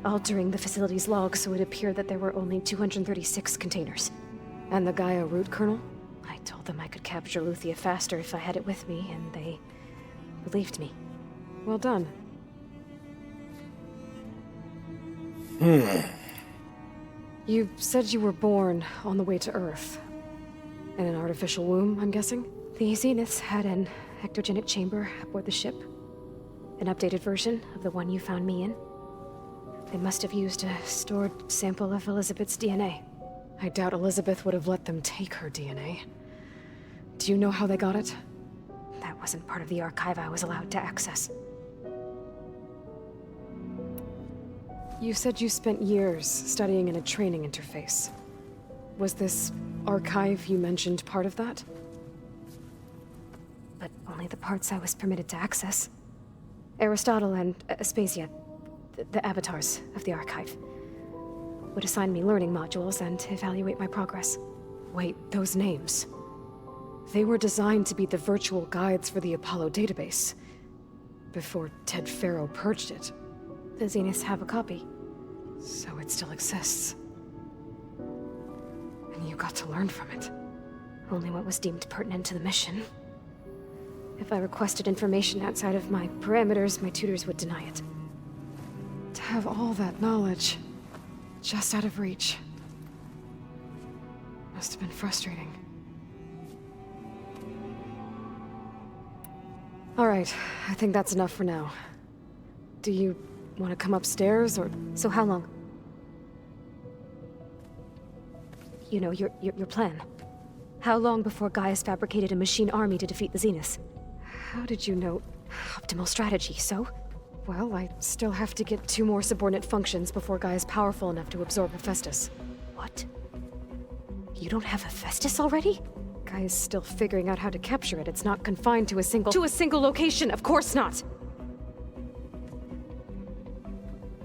altering the facility's log so it appeared that there were only 236 containers. And the Gaia root kernel? I told them I could capture Eluthia faster if I had it with me, and they believed me. Well done. You said you were born on the way to Earth. In an artificial womb, I'm guessing? The Zeniths had an ectogenic chamber aboard the ship. An updated version of the one you found me in. They must have used a stored sample of Elizabeth's DNA. I doubt Elizabeth would have let them take her DNA. Do you know how they got it? That wasn't part of the archive I was allowed to access. You said you spent years studying in a training interface. Was this archive you mentioned part of that? But only the parts I was permitted to access. Aristotle and Aspasia, the avatars of the archive, would assign me learning modules and evaluate my progress. Wait, those names. They were designed to be the virtual guides for the Apollo database, before Ted Faro purged it. The Zeniths have a copy, so it still exists. And you got to learn from it. Only what was deemed pertinent to the mission. If I requested information outside of my parameters, my tutors would deny it. To have all that knowledge, just out of reach, must have been frustrating. Alright, I think that's enough for now. Do you want to come upstairs, or... So how long? You know, your plan. How long before Gaia's fabricated a machine army to defeat the Zeniths? How did you know? Optimal strategy, so? Well, I still have to get 2 more subordinate functions before Gaia's powerful enough to absorb Hephaestus. What? You don't have Hephaestus already? Gaia's still figuring out how to capture it. It's not confined to a single... To a single location! Of course not!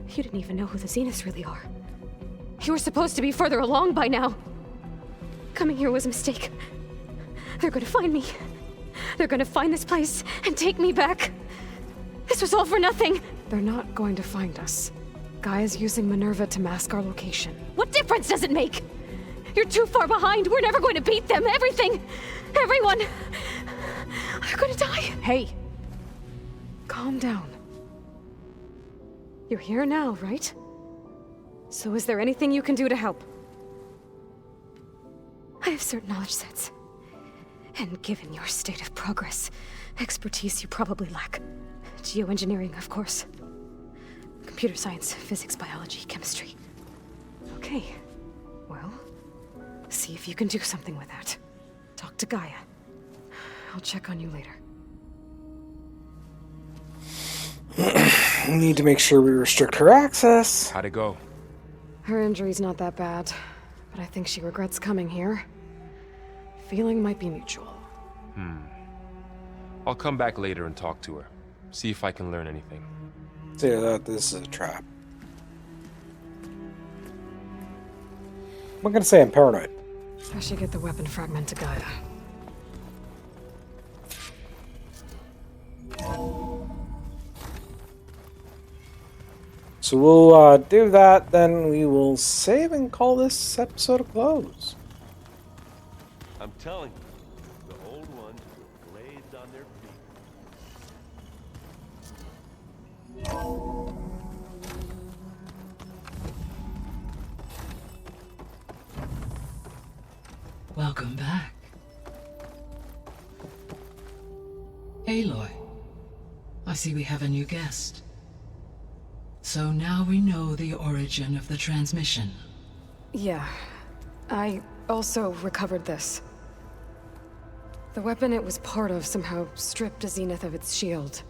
You didn't even know who the Zeniths really are. You were supposed to be further along by now! Coming here was a mistake. They're gonna find me. They're gonna find this place and take me back. This was all for nothing! They're not going to find us. Gaia's using Minerva to mask our location. What difference does it make? You're too far behind. We're never going to beat them. Everything, everyone, are gonna die. Hey, calm down. You're here now, right? So is there anything you can do to help? I have certain knowledge sets. And given your state of progress, expertise you probably lack. Geoengineering, of course. Computer science, physics, biology, chemistry. Okay. Well, see if you can do something with that. Talk to Gaia. I'll check on you later. We need to make sure we restrict her access. How'd it go? Her injury's not that bad, but I think she regrets coming here. Feeling might be mutual. I'll come back later and talk to her. See if I can learn anything. See that this is a trap. I'm gonna say I'm paranoid. I should get the weapon fragment to Gaia. So we'll do that, then we will save and call this episode a close. I'm telling you, the old ones with blades on their feet. Welcome back. Aloy, I see we have a new guest. So now we know the origin of the transmission. Yeah. I also recovered this. The weapon it was part of somehow stripped Zenith of its shield,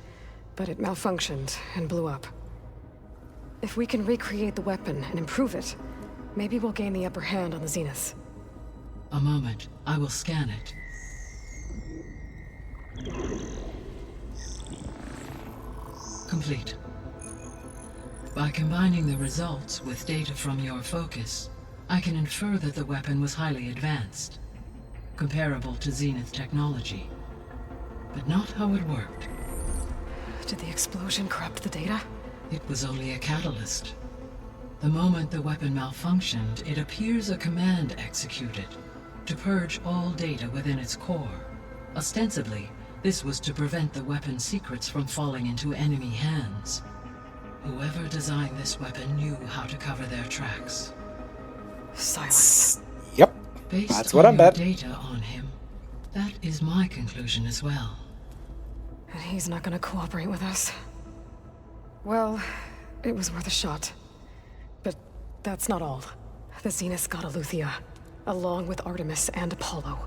but it malfunctioned and blew up. If we can recreate the weapon and improve it, maybe we'll gain the upper hand on the Zeniths. A moment. I will scan it. Complete. By combining the results with data from your focus, I can infer that the weapon was highly advanced, comparable to Zenith technology, but not how it worked. Did the explosion corrupt the data? It was only a catalyst. The moment the weapon malfunctioned, it appears a command executed to purge all data within its core. Ostensibly, this was to prevent the weapon's secrets from falling into enemy hands. Whoever designed this weapon knew how to cover their tracks. Silence. Yep. Based That's what on I'm your betting. data on him, that is my conclusion as well. And he's not gonna cooperate with us. Well, it was worth a shot. But that's not all. The Zeniths got Aletheia, along with Artemis and Apollo.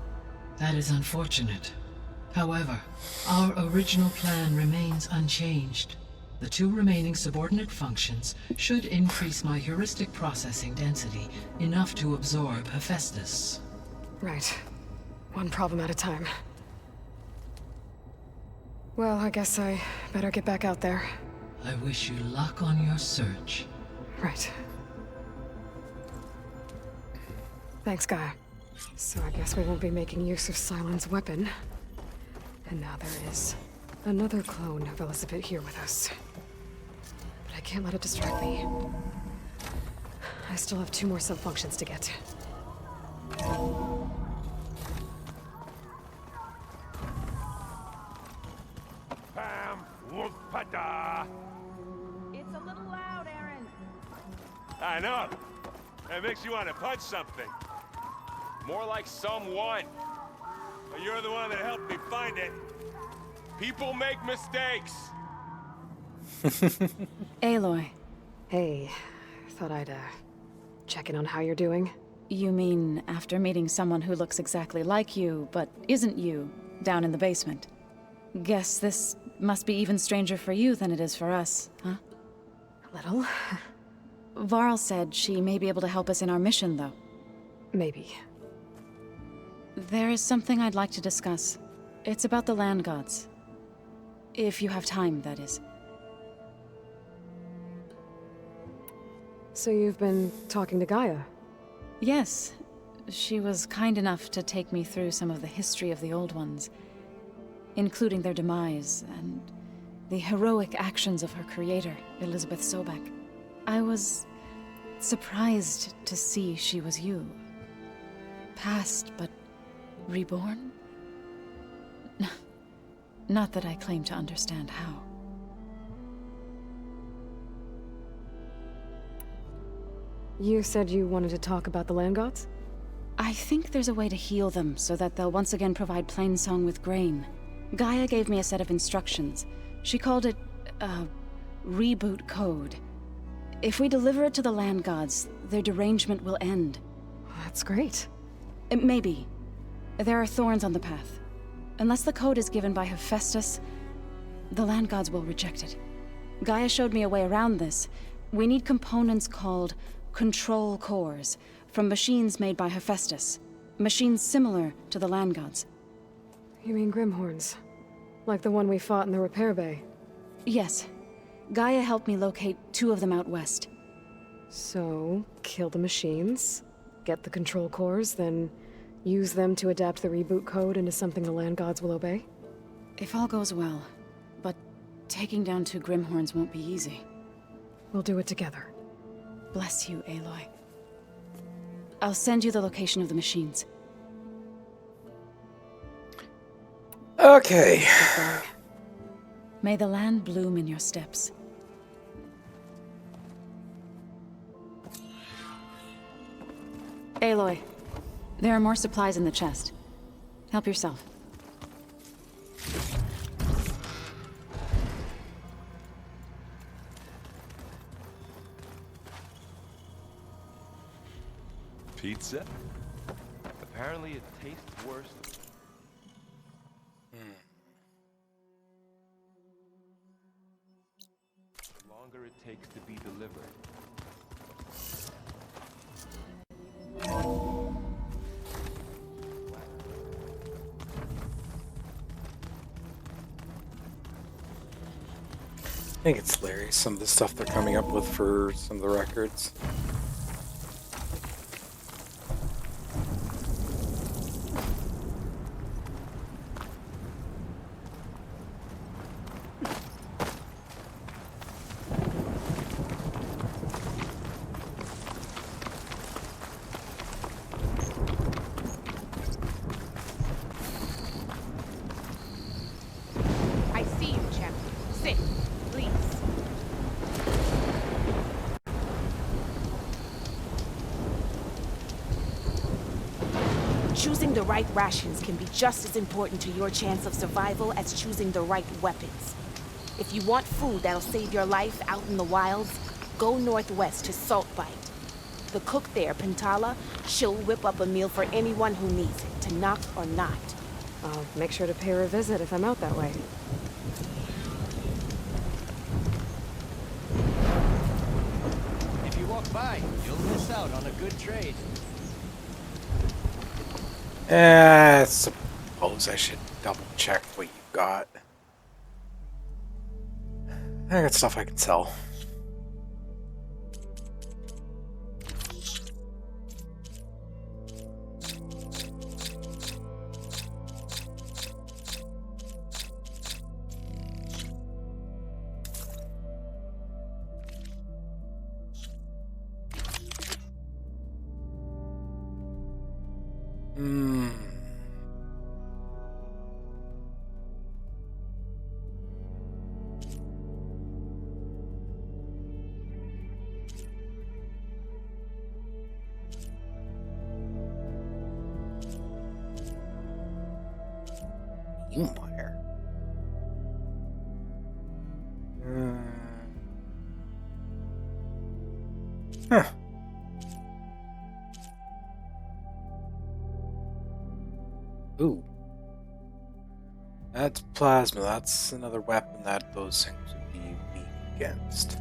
That is unfortunate. However, our original plan remains unchanged. The two remaining subordinate functions should increase my heuristic processing density enough to absorb Hephaestus. Right. One problem at a time. Well, I guess I better get back out there. I wish you luck on your search. Right. Thanks, Gaia. So I guess we won't be making use of Cylon's weapon. And now there is another clone of Elizabeth here with us. But I can't let it distract me. I still have 2 more sub-functions to get. Pam, whoop-pada. It's a little loud, Aaron. I know. That makes you want to punch something. More like someone. But you're the one that helped me find it. People make mistakes. Aloy. Hey, thought I'd, check in on how you're doing. You mean after meeting someone who looks exactly like you, but isn't you, down in the basement? Guess this must be even stranger for you than it is for us, huh? A little. Varl said she may be able to help us in our mission, though. Maybe. There is something I'd like to discuss. It's about the land gods. If you have time, that is. So you've been talking to Gaia? Yes. She was kind enough to take me through some of the history of the Old Ones, including their demise and the heroic actions of her creator, Elizabeth Sobek. I was surprised to see she was you. Past, but reborn? Not that I claim to understand how. You said you wanted to talk about the land gods? I think there's a way to heal them so that they'll once again provide Plainsong with grain. Gaia gave me a set of instructions. She called it, reboot code. If we deliver it to the land gods, their derangement will end. That's great. Maybe. There are thorns on the path. Unless the code is given by Hephaestus, the land gods will reject it. Gaia showed me a way around this. We need components called control cores from machines made by Hephaestus. Machines similar to the land gods. You mean Grimhorns? Like the one we fought in the repair bay? Yes. Gaia helped me locate 2 of them out west. So, kill the machines, get the control cores, then use them to adapt the reboot code into something the land gods will obey? If all goes well. But taking down 2 Grimhorns won't be easy. We'll do it together. Bless you, Aloy. I'll send you the location of the machines. Okay. May the land bloom in your steps. Aloy, there are more supplies in the chest. Help yourself. Pizza? Apparently it tastes worse. The longer it takes to be delivered. I think it's hilarious, some of the stuff they're coming up with for some of the records. I see you, champion. Sit, please. Choosing the right rations can be just as important to your chance of survival as choosing the right weapons. If you want food that'll save your life out in the wilds, go northwest to Saltbite. The cook there, Pintala, she'll whip up a meal for anyone who needs it, to knock or not. I'll make sure to pay her a visit if I'm out that way. If you walk by, you'll miss out on a good trade. I suppose I should double check what you got. I got stuff I can sell. Wire. Huh. Ooh. That's plasma. That's another weapon that those things would be weak against.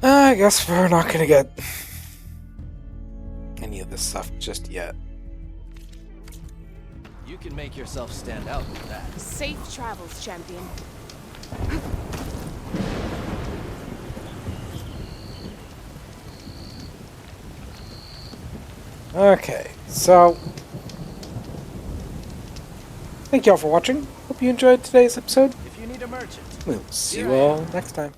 I guess we're not gonna get any of this stuff just yet. You can make yourself stand out with that. Safe travels, champion. Okay, so thank y'all for watching. Hope you enjoyed today's episode. If you need a merchant, We'll see you all next time.